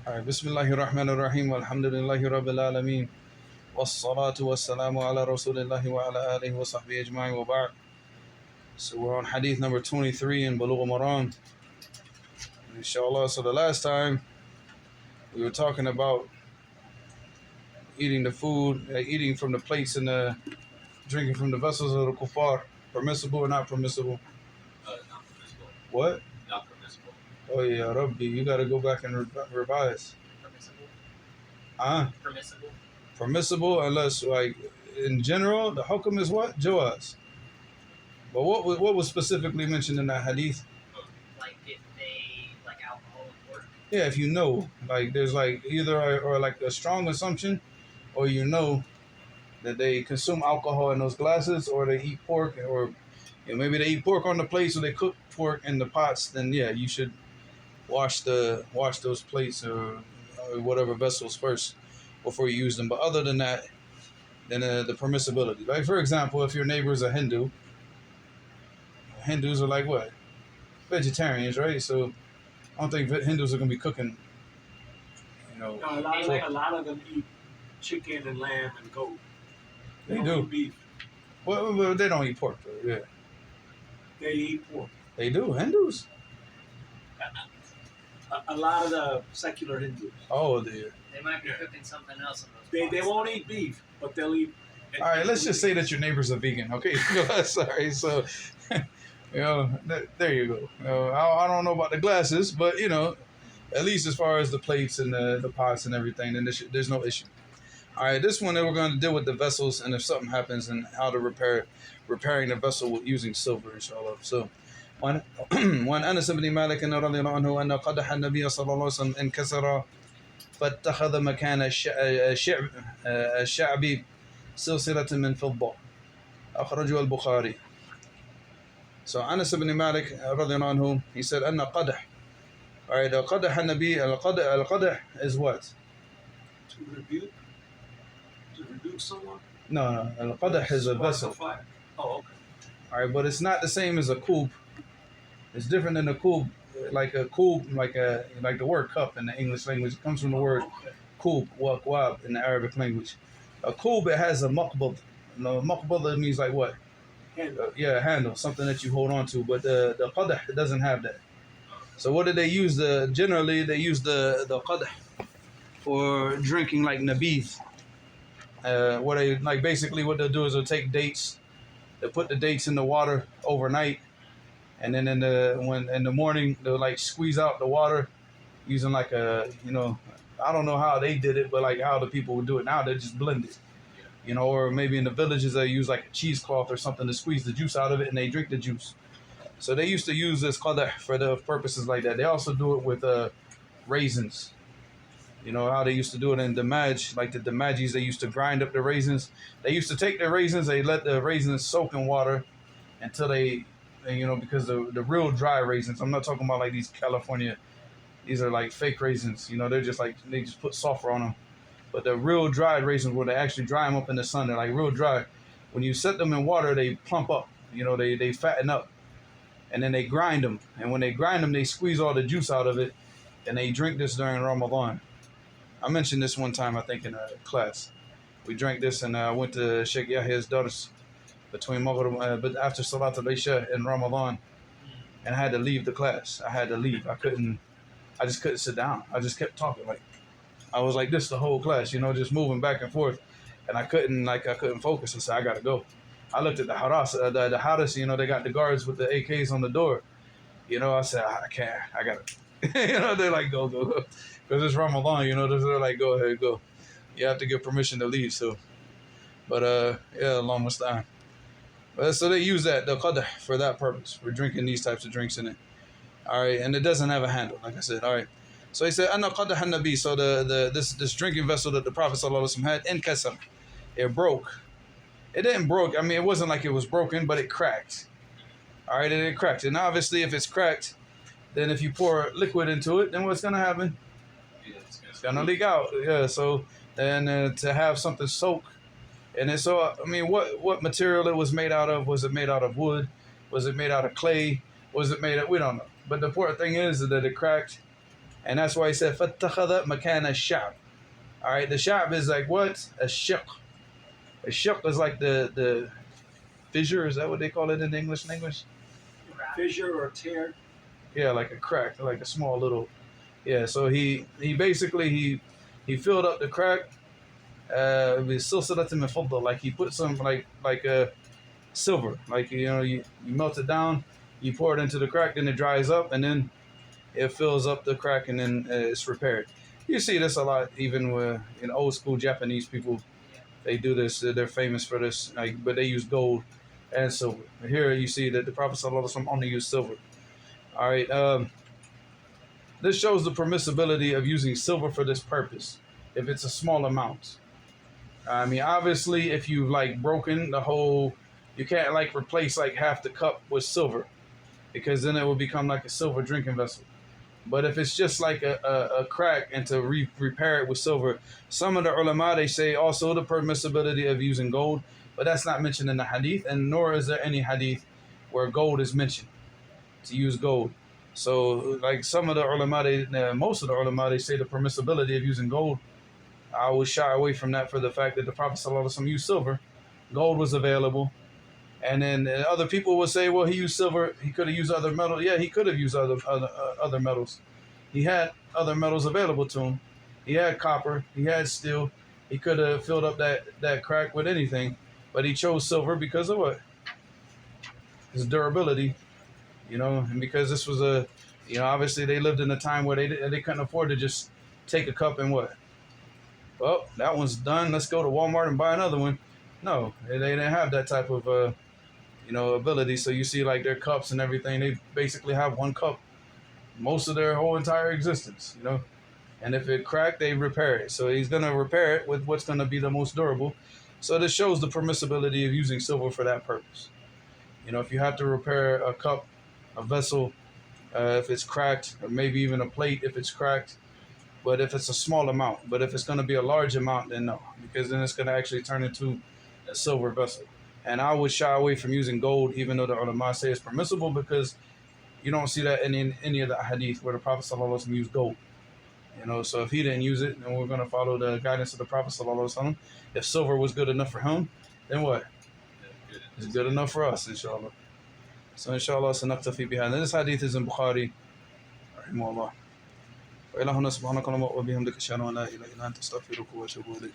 Bismillahirrahmanirrahim. Alhamdulillahi Rabbil Alameen. Wassalatu wassalamu ala Rasulillahi wa ala alihi wa sahbihi ajma'in wa ba'd. So we're on hadith number 23 in Bulugh Al-Maram. Inshallah. So the last time we were talking about eating the food, eating from the plates and drinking from the vessels of the kuffar. Permissible or not permissible? Not permissible. What? Not permissible. Oh yeah, Rabbi, you got to go back and revise. Permissible? Permissible. Permissible unless, like, in general, the hukm is what? Jawaz. But what was specifically mentioned in that hadith? Like if they, like alcohol and work. Yeah, if you know, like, there's like either or like a strong assumption, or you know that they consume alcohol in those glasses, or they eat pork, or maybe they eat pork on the plates, or they cook pork in the pots. Then yeah, you should wash those plates or whatever vessels first before you use them. But other than that, then the permissibility. Like, for example, if your neighbor is a Hindu, Hindus are like what? Vegetarians, right? So I don't think Hindus are going to be cooking, No, a lot of them eat chicken and lamb and goat. They don't do. eat beef. Well, they don't eat pork, though. Yeah. They eat pork. They do. Hindus? A lot of the secular Hindus. Oh, dear. They might be cooking something else in those They pots. won't eat beef, but they'll eat. All right, let's just say that your neighbor's a vegan, okay? Sorry, so, there you go. I don't know about the glasses, but, at least as far as the plates and the pots and everything, then there's no issue. All right, this one, we're going to deal with the vessels and if something happens and how to repairing the vessel using silver, inshallah. So, وعن أنس بن مالك رضي الله عنه أن قدح النبي صلى الله عليه وسلم انكسر فاتخذ مكان الشعب سلسلة من فضة أخرجه البخاري. So Anas ibn Malik رضي الله عنه, he said أن قدح. Alright, قدح النبي, القدح is what? To rebuke someone? No, القدح is a vessel. Oh, okay. Alright, but it's not the same as a koob. It's different than a koob. Like a koob, like the word cup in the English language. It comes from the word koob, waqwab in the Arabic language. A koob, it has a maqbad. Maqbad means like what? Handle. Handle, something that you hold on to. But the qadah, it doesn't have that. So what do they use? Generally, they use the qadah for drinking like nabith. Basically what they'll do is they'll take dates. They'll put the dates in the water overnight. And then in the morning, they'll like squeeze out the water using like I don't know how they did it, but like how the people would do it now, they just blend it. Or maybe in the villages they use like a cheesecloth or something to squeeze the juice out of it and they drink the juice. So they used to use this qadah for the purposes like that. They also do it with raisins. You know how they used to do it in Damaj, like the Damajis, they used to grind up the raisins. They used to take the raisins, they let the raisins soak in water until they because the real dry raisins, I'm not talking about like these California, these are like fake raisins, they're just like, they just put sulfur on them. But the real dried raisins, where they actually dry them up in the sun, they're like real dry. When you set them in water, they plump up, they fatten up. And then they grind them. And when they grind them, they squeeze all the juice out of it. And they drink this during Ramadan. I mentioned this one time, I think, in a class. We drank this and I went to Sheikh Yahya's dars between Maghrib, but after Salat al-Isha in Ramadan. And I had to leave the class. I had to leave. I just couldn't sit down. I just kept talking. Like, I was like this the whole class, just moving back and forth. And I couldn't focus. I said, I got to go. I looked at the haras, the haras, they got the guards with the AKs on the door. I said, I can't, I got to. They're like, go. Because it's Ramadan, they're like, go ahead, go. You have to get permission to leave, so. But, Allah musta'an. So they use that, the qadah, for that purpose, for drinking these types of drinks in it. All right, and it doesn't have a handle, like I said. All right. So he said, Anna qadah an-nabi. So this drinking vessel that the Prophet ﷺ had, inkasar, it broke. It didn't broke. I mean, it wasn't like it was broken, but it cracked. All right, it cracked. And obviously, if it's cracked, then if you pour liquid into it, then what's going to happen? It's going to leak out. Yeah, so then to have something soak. And then so, I mean, what material it was made out of? Was it made out of wood? Was it made out of clay? Was it made of, we don't know. But the important thing is that it cracked And that's why he said, فَاتَّخَذَ مَكَانَ الشَّعْبِ. All right, the sha'b is like what? A shiq. A shiq is like the fissure. Is that what they call it in English language? Fissure or tear. Yeah, like a crack, like a small little. Yeah, so he basically he filled up the crack with silsilat min fidda, like he put some like a silver, like you melt it down, you pour it into the crack, then it dries up, and then it fills up the crack, and then it's repaired. You see this a lot, even with in old school Japanese people. They do this. They're famous for this, like, but they use gold and silver. Here you see that the Prophet ﷺ only used silver. All right. This shows the permissibility of using silver for this purpose, if it's a small amount. I mean, obviously, if you've like broken the whole, you can't like replace like half the cup with silver, because then it will become like a silver drinking vessel. But if it's just like a crack and to repair it with silver, some of the ulama, they say also the permissibility of using gold, but that's not mentioned in the hadith, and nor is there any hadith where gold is mentioned, to use gold. So like some of the ulama, most of the ulama, they say the permissibility of using gold. I would shy away from that for the fact that the Prophet ﷺ used silver. Gold was available. And then other people would say, well, he used silver. He could have used other metal. Yeah, he could have used other metals. He had other metals available to him. He had copper. He had steel. He could have filled up that crack with anything. But he chose silver because of what? His durability, and because this was obviously they lived in a time where they couldn't afford to just take a cup and what? Well, that one's done. Let's go to Walmart and buy another one. No, they didn't have that type of ability. So you see like their cups and everything, they basically have one cup most of their whole entire existence, and if it cracked, they repair it. So he's going to repair it with what's going to be the most durable. So this shows the permissibility of using silver for that purpose. If you have to repair a cup, a vessel, if it's cracked, or maybe even a plate if it's cracked, but if it's a small amount. But if it's going to be a large amount, then no, because then it's going to actually turn into a silver vessel. And I would shy away from using gold, even though the ulama say it's permissible, because you don't see that in any of the hadith where the Prophet ﷺ used gold. So if he didn't use it, then we're going to follow the guidance of the Prophet ﷺ. If silver was good enough for him, then what? It's good enough for us, inshallah. So inshallah, sanaktafi biha. This hadith is in Bukhari, rahimahullah. وإلهنا سبحانك اللهم وبحمدك أشهد أن لا إله إلا أنت أستغفرك وأتوب إليك.